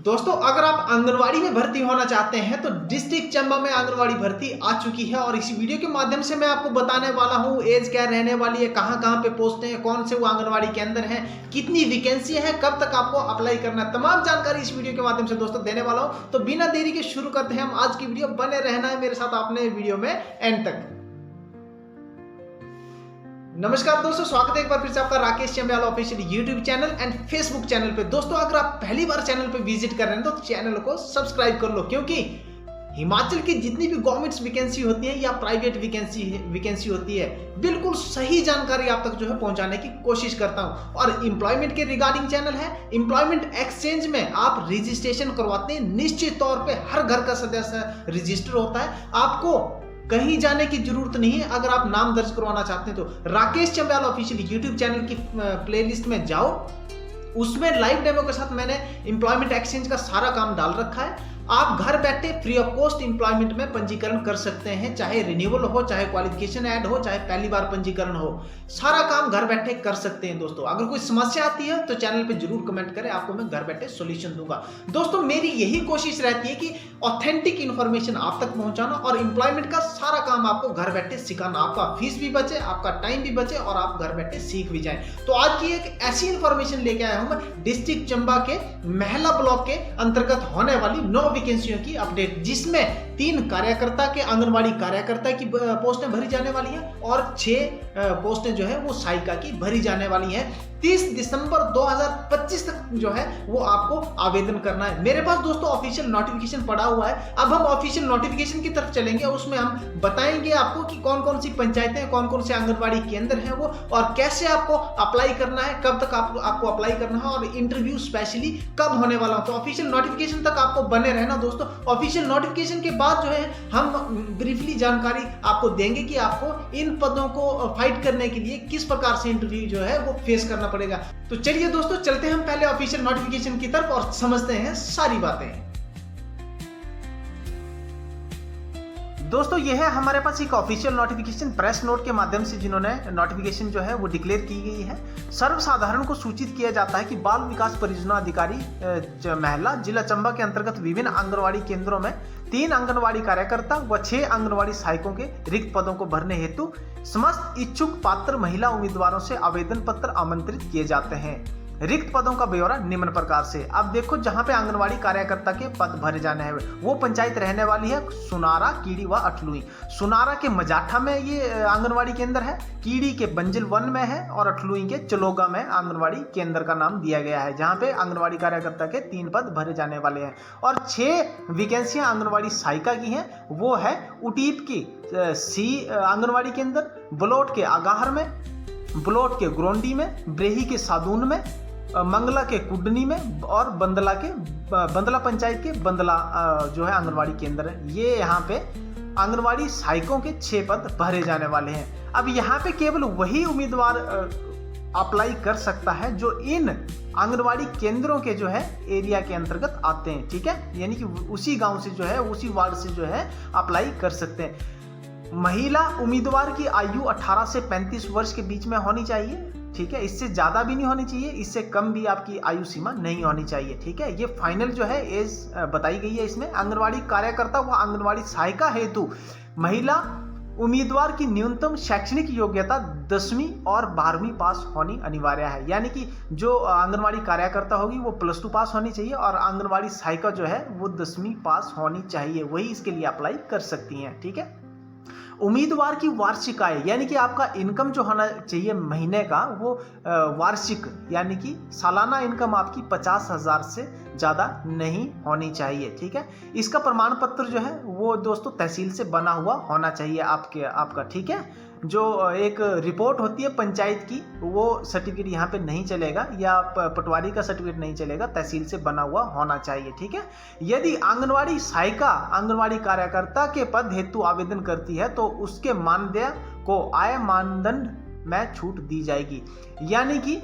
दोस्तों अगर आप आंगनवाड़ी में भर्ती होना चाहते हैं तो डिस्ट्रिक्ट चंबा में आंगनवाड़ी भर्ती आ चुकी है और इस वीडियो के माध्यम से मैं आपको बताने वाला हूं एज क्या रहने वाली है, कहां कहां पे पोस्टें हैं, कौन से वो आंगनवाड़ी के अंदर हैं, कितनी वैकेंसी है, कब तक आपको अप्लाई करना है, तमाम जानकारी इस वीडियो के माध्यम से दोस्तों देने वाला हूं। तो बिना देरी के शुरू करते हैं हम आज की वीडियो। बने रहना है मेरे साथ आपने वीडियो में एंड तक। नमस्कार दोस्तों, स्वागत है एक बार फिर से आपका Rakesh Chambyal official YouTube channel and Facebook channel पे। दोस्तों अगर आप पहली बार चैनल पे विजिट कर रहे हैं तो चैनल को सब्सक्राइब कर लो, क्योंकि हिमाचल की जितनी भी गवर्नमेंट्स वैकेंसी होती है या प्राइवेट वैकेंसी होती है, बिल्कुल सही जानकारी आप तक जो है पहुंचाने की कोशिश करता हूं। और एम्प्लॉयमेंट के रिगार्डिंग चैनल है। एम्प्लॉयमेंट एक्सचेंज में आप रजिस्ट्रेशन करवाते हैं, निश्चित तौर पे हर घर का सदस्य रजिस्टर होता है, आपको कहीं जाने की जरूरत नहीं है। अगर आप नाम दर्ज करवाना चाहते हैं तो Rakesh Chambyal official YouTube channel की प्लेलिस्ट में जाओ, उसमें लाइव डेमो के साथ मैंने एम्प्लॉयमेंट एक्सचेंज का सारा काम डाल रखा है। आप घर बैठे फ्री ऑफ कॉस्ट एम्प्लॉयमेंट में पंजीकरण कर सकते हैं, चाहे रिन्यूअल हो, चाहे क्वालिफिकेशन ऐड हो, चाहे पहली बार पंजीकरण हो, सारा काम घर बैठे कर सकते हैं। दोस्तों अगर कोई समस्या आती है तो चैनल पे जरूर कमेंट करें, आपको मैं घर बैठे सॉल्यूशन दूंगा। दोस्तों मेरी यही कोशिश रहती है कि ऑथेंटिक इंफॉर्मेशन आप तक पहुंचाना और एम्प्लॉयमेंट का सारा काम आपको घर बैठे सिखाना, आपका फीस भी बचे, आपका टाइम भी बचे और आप घर बैठे सीख भी जाए। तो आज की एक ऐसी इंफॉर्मेशन लेके आया हूं मैं डिस्ट्रिक्ट चंबा के महला ब्लॉक के अंतर्गत होने वाली 9 वैकेंसियों की अपडेट, जिसमें 3 कार्यकर्ता के आंगनवाड़ी कार्यकर्ता की पोस्टें भरी जाने वाली हैं और 6 पोस्टें जो है वो सहायिका की भरी जाने वाली हैं। 30 दिसंबर 2025 तक जो है वो आपको आवेदन करना है। मेरे पास दोस्तों ऑफिशियल नोटिफिकेशन पड़ा हुआ है। अब हम ऑफिशियल नोटिफिकेशन की तरफ चलेंगे, उसमें हम बताएंगे आपको कि कौन कौन सी पंचायतें, कौन कौन से आंगनवाड़ी केंद्र हैं वो, और कैसे आपको अप्लाई करना है, कब तक आपको अप्लाई करना है और इंटरव्यू स्पेशली कब होने वाला हो। तो ऑफिशियल नोटिफिकेशन तक आपको बने रहना दोस्तों। ऑफिशियल नोटिफिकेशन के बाद जो है हम ब्रीफली जानकारी आपको देंगे कि आपको इन पदों को फाइट करने के लिए किस प्रकार से इंटरव्यू जो है वो फेस करना पड़ेगा। तो चलिए दोस्तों चलते हैं हम पहले ऑफिशियल नोटिफिकेशन की तरफ और समझते हैं सारी बातें। दोस्तों यह है हमारे पास एक ऑफिशियल नोटिफिकेशन प्रेस नोट के माध्यम से, जिन्होंने नोटिफिकेशन जो है वो डिक्लेयर की गई है। सर्वसाधारण को सूचित किया जाता है कि बाल विकास परियोजना अधिकारी महला जिला चंबा के अंतर्गत विभिन्न आंगनवाड़ी केंद्रों में 3 आंगनवाड़ी कार्यकर्ता व 6 आंगनवाड़ी सहायकों के रिक्त पदों को भरने हेतु समस्त इच्छुक पात्र महिला उम्मीदवारों से आवेदन पत्र आमंत्रित किए जाते हैं। रिक्त पदों का ब्यौरा निम्न प्रकार से। अब देखो, जहां पे आंगनवाड़ी कार्यकर्ता के पद भरे जाने हैं वो पंचायत रहने वाली है सुनारा, कीड़ी व अठलुई। सुनारा के मजाठा में ये आंगनवाड़ी केंद्र है, कीड़ी के बंजल 1 में है और अठलुई के चलोगा में आंगनवाड़ी केंद्र का नाम दिया गया है, जहां पे आंगनवाड़ी कार्यकर्ता के 3 पद भरे जाने वाले हैं। और 6 वैकेंसियां आंगनवाड़ी सहायिका की हैं, वो है उटीप की सी आंगनवाड़ी केंद्र, बलोट के आगाहर में, बलोट के ग्रोंडी में, ब्रेही के सादून में, मंगला के कुडनी में और बंदला पंचायत के बंदला जो है आंगनवाड़ी केंद्र है। ये यहाँ पे आंगनवाड़ी सहायकों के 6 पद भरे जाने वाले हैं। अब यहाँ पे केवल वही उम्मीदवार अप्लाई कर सकता है जो इन आंगनवाड़ी केंद्रों के जो है एरिया के अंतर्गत आते हैं, ठीक है, यानी कि उसी गांव से जो है, उसी वार्ड से जो है अप्लाई कर सकते हैं। महिला उम्मीदवार की आयु 18 से 35 वर्ष के बीच में होनी चाहिए, ठीक है, इससे ज्यादा भी नहीं होनी चाहिए, इससे कम भी आपकी आयु सीमा नहीं होनी चाहिए, ठीक है। ये फाइनल जो है एज बताई गई है इसमें। आंगनवाड़ी कार्यकर्ता व आंगनवाड़ी सहायिका हेतु महिला उम्मीदवार की न्यूनतम शैक्षणिक योग्यता 10वीं और 12वीं पास होनी अनिवार्य है, यानी कि जो आंगनवाड़ी कार्यकर्ता होगी वो +2 पास होनी चाहिए और आंगनवाड़ी सहायिका जो है वो 10वीं पास होनी चाहिए, वही इसके लिए अप्लाई कर सकती हैं, ठीक है। उम्मीदवार की वार्षिक आय, यानी कि आपका इनकम जो होना चाहिए महीने का वो वार्षिक, यानी कि सालाना इनकम आपकी 50,000 से ज़्यादा नहीं होनी चाहिए, ठीक है। इसका प्रमाण पत्र जो है वो दोस्तों तहसील से बना हुआ होना चाहिए आपका, ठीक है। जो एक रिपोर्ट होती है पंचायत की, वो सर्टिफिकेट यहाँ पे नहीं चलेगा, या पटवारी का सर्टिफिकेट नहीं चलेगा, तहसील से बना हुआ होना चाहिए, ठीक है। यदि आंगनवाड़ी सहायिका आंगनवाड़ी कार्यकर्ता के पद हेतु आवेदन करती है तो उसके मानदेय को आय मानदंड में छूट दी जाएगी, यानी कि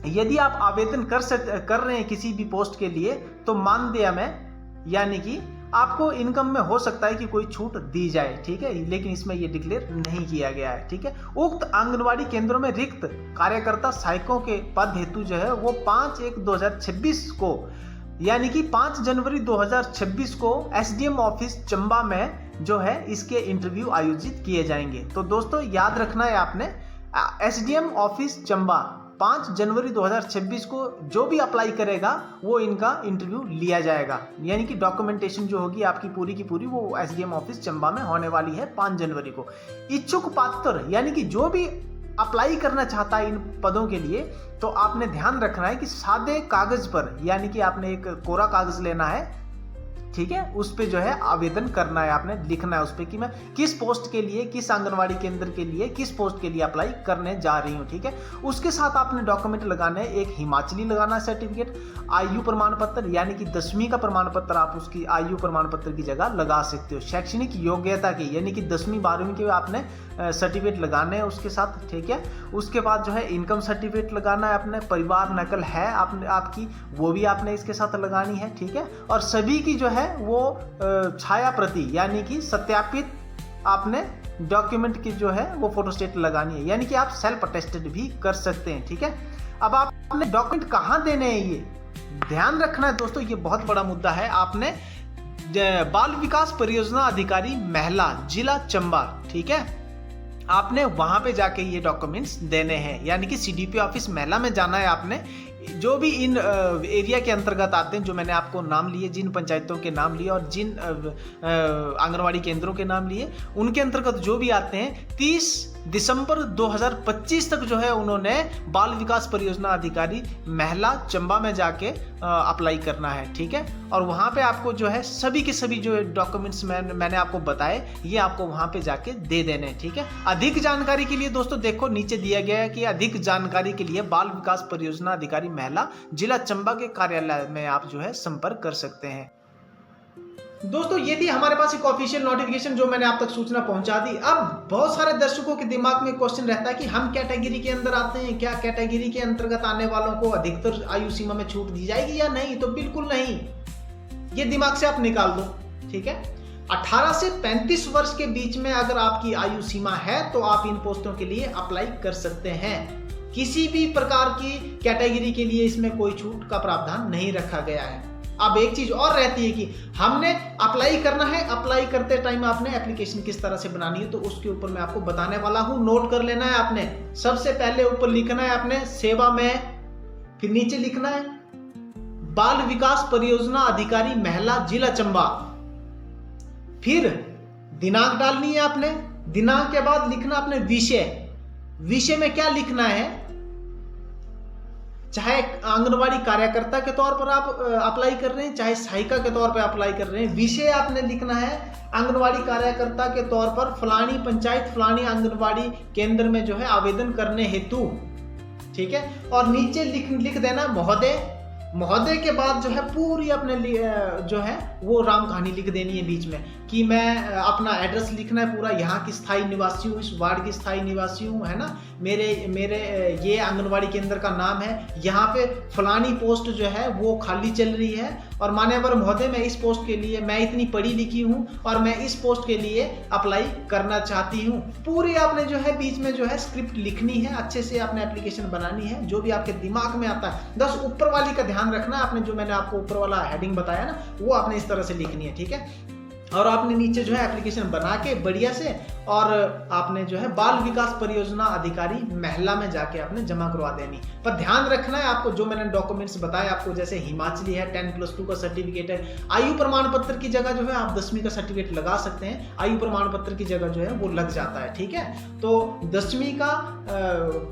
यदि आप आवेदन कर रहे हैं किसी भी पोस्ट के लिए तो मानदेय में, यानी कि आपको इनकम में हो सकता है कि कोई छूट दी जाए, ठीक है, लेकिन इसमें ये डिक्लेयर नहीं किया गया है, ठीक है। उक्त आंगनवाड़ी केंद्रों में रिक्त कार्यकर्ता सहायकों के पद हेतु जो है वो 5/1/2026 को यानी कि 5 जनवरी 2026 को एसडीएम ऑफिस चंबा में जो है इसके इंटरव्यू आयोजित किए जाएंगे। तो दोस्तों याद रखना है आपने, एसडीएम ऑफिस चंबा 5 जनवरी 2026 को जो भी अप्लाई करेगा वो इनका इंटरव्यू लिया जाएगा। यानी कि डॉक्यूमेंटेशन जो होगी आपकी पूरी की पूरी वो एसडीएम ऑफिस चंबा में होने वाली है 5 जनवरी को। इच्छुक पात्र यानी कि जो भी अप्लाई करना चाहता है इन पदों के लिए, तो आपने ध्यान रखना है कि सादे कागज पर, यानी कि आपने एक कोरा कागज लेना है, ठीक है, उस पे जो है आवेदन करना है, आपने लिखना है उस पे कि मैं किस पोस्ट के लिए, किस आंगनवाड़ी केंद्र के लिए, किस पोस्ट के लिए अप्लाई करने जा रही हूँ। ठीक है, उसके साथ आपने डॉक्यूमेंट लगाने हैं, एक हिमाचली लगाना है सर्टिफिकेट, आयु प्रमाण पत्र यानी कि 10वीं का प्रमाण पत्र आप उसकी आयु प्रमाण पत्र की जगह लगा सकते हो। शैक्षणिक योग्यता की यानी कि 10वीं 12वीं के आपने सर्टिफिकेट लगाने हैं उसके साथ। ठीक है, उसके बाद जो है इनकम सर्टिफिकेट लगाना है, अपने परिवार नकल है आपकी, वो भी आपने इसके साथ लगानी है। ठीक है, और सभी की जो है वो छाया प्रति यानी कि सत्यापित आपने डॉक्यूमेंट की जो है वो फोटोस्टेट लगानी है, यानी कि आप सेल्फ अटेस्टेड भी कर सकते हैं। ठीक है, अब आपने डॉक्यूमेंट कहाँ देने हैं ये ध्यान रखना है दोस्तों, ये बहुत बड़ा मुद्दा है। आपने बाल विकास परियोजना अधिकारी महिला जिला चंबा, ठीक है, आपने वहां पे जाके ये डॉक्यूमेंट्स देने हैं, यानी कि सीडीपी ऑफिस महिला में जाना है आपने। जो भी इन एरिया के अंतर्गत आते हैं, जो मैंने आपको नाम लिए, जिन पंचायतों के नाम लिए और जिन आंगनवाड़ी केंद्रों के नाम लिए, उनके अंतर्गत जो भी आते हैं 30 दिसंबर 2025 तक जो है उन्होंने बाल विकास परियोजना अधिकारी महिला चंबा में जाके अप्लाई करना है। ठीक है, और वहाँ पे आपको जो है सभी के सभी जो डॉक्यूमेंट्स मैंने आपको बताए ये आपको वहाँ पे जाके दे देने हैं। ठीक है, अधिक जानकारी के लिए दोस्तों देखो नीचे दिया गया है कि अधिक जानकारी के लिए बाल विकास परियोजना अधिकारी महिला जिला चंबा के कार्यालय में आप जो है संपर्क कर सकते हैं। दोस्तों ये थी हमारे पास एक ऑफिशियल नोटिफिकेशन जो मैंने आप तक सूचना पहुंचा दी। अब बहुत सारे दर्शकों के दिमाग में क्वेश्चन रहता है कि हम कैटेगरी के अंदर आते हैं, क्या कैटेगरी के अंतर्गत आने वालों को अधिकतर आयु सीमा में छूट दी जाएगी या नहीं? तो बिल्कुल नहीं, ये दिमाग से आप निकाल दो। ठीक है, 18 से 35 वर्ष के बीच में अगर आपकी आयु सीमा है तो आप इन पोस्टों के लिए अप्लाई कर सकते हैं। किसी भी प्रकार की कैटेगरी के लिए इसमें कोई छूट का प्रावधान नहीं रखा गया है। अब एक चीज और रहती है कि हमने अप्लाई करना है, अप्लाई करते टाइम आपने एप्लीकेशन किस तरह से बनानी है तो उसके ऊपर मैं आपको बताने वाला हूं, नोट कर लेना है आपने। सबसे पहले ऊपर लिखना है आपने सेवा में, फिर नीचे लिखना है बाल विकास परियोजना अधिकारी महिला जिला चंबा, फिर दिनांक डालनी है आपने, दिनांक के बाद लिखना आपने विषय। विषय में क्या लिखना है, चाहे आंगनवाड़ी कार्यकर्ता के तौर पर आप अप्लाई कर रहे हैं, चाहे सहायिका के तौर पर अप्लाई कर रहे हैं, विषय आपने लिखना है आंगनवाड़ी कार्यकर्ता के तौर पर फलानी पंचायत फलानी आंगनवाड़ी केंद्र में जो है आवेदन करने हेतु। ठीक है, और नीचे लिख देना महोदय। महोदय के बाद जो है पूरी अपने जो है वो राम कहानी लिख देनी है बीच में कि मैं अपना एड्रेस लिखना है पूरा, यहाँ की स्थायी निवासी हूँ, इस वार्ड की स्थायी निवासी हूँ, है ना, मेरे ये आंगनवाड़ी केंद्र का नाम है, यहाँ पे फलानी पोस्ट जो है वो खाली चल रही है और मान्यवर महोदय मैं इस पोस्ट के लिए, मैं इतनी पढ़ी लिखी हूँ और मैं इस पोस्ट के लिए अप्लाई करना चाहती हूँ। पूरी आपने जो है बीच में जो है स्क्रिप्ट लिखनी है, अच्छे से आपने एप्लीकेशन बनानी है, जो भी आपके दिमाग में आता है। बस ऊपर वाली का ध्यान रखना, आपने जो मैंने आपको ऊपर वाला हेडिंग बताया ना वो आपने इस तरह से लिखनी है। ठीक है, और आपने नीचे जो है एप्लीकेशन बना के बढ़िया से और आपने जो है बाल विकास परियोजना अधिकारी महिला में जाके आपने जमा करवा देनी। पर ध्यान रखना है आपको, जो मैंने डॉक्यूमेंट्स बताए आपको, जैसे हिमाचली है, 10+2 का सर्टिफिकेट है, आयु प्रमाण पत्र की जगह जो है आप 10वीं का सर्टिफिकेट लगा सकते हैं, आयु प्रमाण पत्र की जगह जो है वो लग जाता है। ठीक है, तो 10वीं का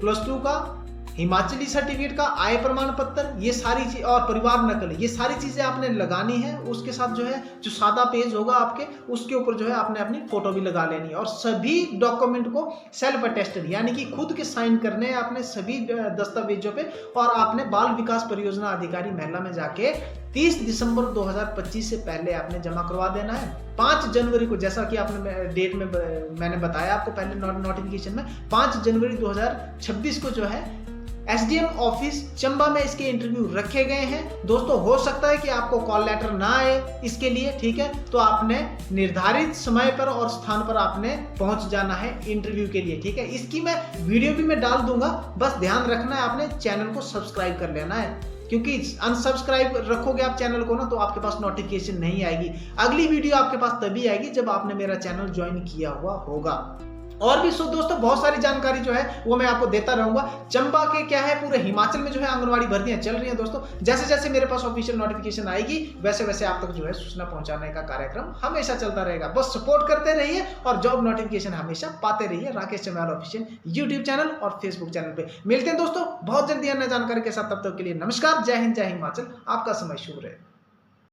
+2 का हिमाचली सर्टिफिकेट का आय प्रमाण पत्र, ये सारी चीज और परिवार नकल, ये सारी चीजें आपने लगानी है। उसके साथ जो है जो सादा पेज होगा आपके, उसके ऊपर जो है आपने अपनी फोटो भी लगा लेनी है और सभी डॉक्यूमेंट को सेल्फ अटेस्टेड यानी कि खुद के साइन करने हैं आपने सभी दस्तावेजों पे, और आपने बाल विकास परियोजना अधिकारी महिला में जाके 30 दिसंबर 2025 से पहले आपने जमा करवा देना है। 5 जनवरी को, जैसा कि आपने डेट में मैंने बताया आपको पहले नोटिफिकेशन में, 5 जनवरी 2026 को जो है एसडीएम ऑफिस चंबा में इसके इंटरव्यू रखे गए हैं। दोस्तों हो सकता है कि आपको कॉल लेटर ना आए इसके लिए, ठीक है, तो आपने निर्धारित समय पर और स्थान पर आपने पहुंच जाना है इंटरव्यू के लिए। ठीक है, इसकी मैं वीडियो भी मैं डाल दूंगा, बस ध्यान रखना है आपने चैनल को सब्सक्राइब कर लेना है। क्योंकि अनसब्सक्राइब रखोगे आप चैनल को ना तो आपके पास नोटिफिकेशन नहीं आएगी। अगली वीडियो आपके पास तभी आएगी जब आपने मेरा चैनल ज्वाइन किया हुआ होगा। और भी दोस्तों बहुत सारी जानकारी जो है वो मैं आपको देता रहूंगा। चंबा के क्या है, पूरे हिमाचल में जो है आंगनवाड़ी भर्तियां चल रही हैं दोस्तों। जैसे जैसे मेरे पास ऑफिशियल नोटिफिकेशन आएगी वैसे वैसे आप तक जो है सूचना पहुंचाने का कार्यक्रम हमेशा चलता रहेगा। बस सपोर्ट करते रहिए और जॉब नोटिफिकेशन हमेशा पाते रहिए Rakesh Chambal official YouTube channel और फेसबुक चैनल पे। मिलते हैं दोस्तों बहुत जल्दी अन्य जानकारी के साथ, तब तक के लिए नमस्कार। जय हिंद, जय हिमाचल। आपका समय शुभ रहे।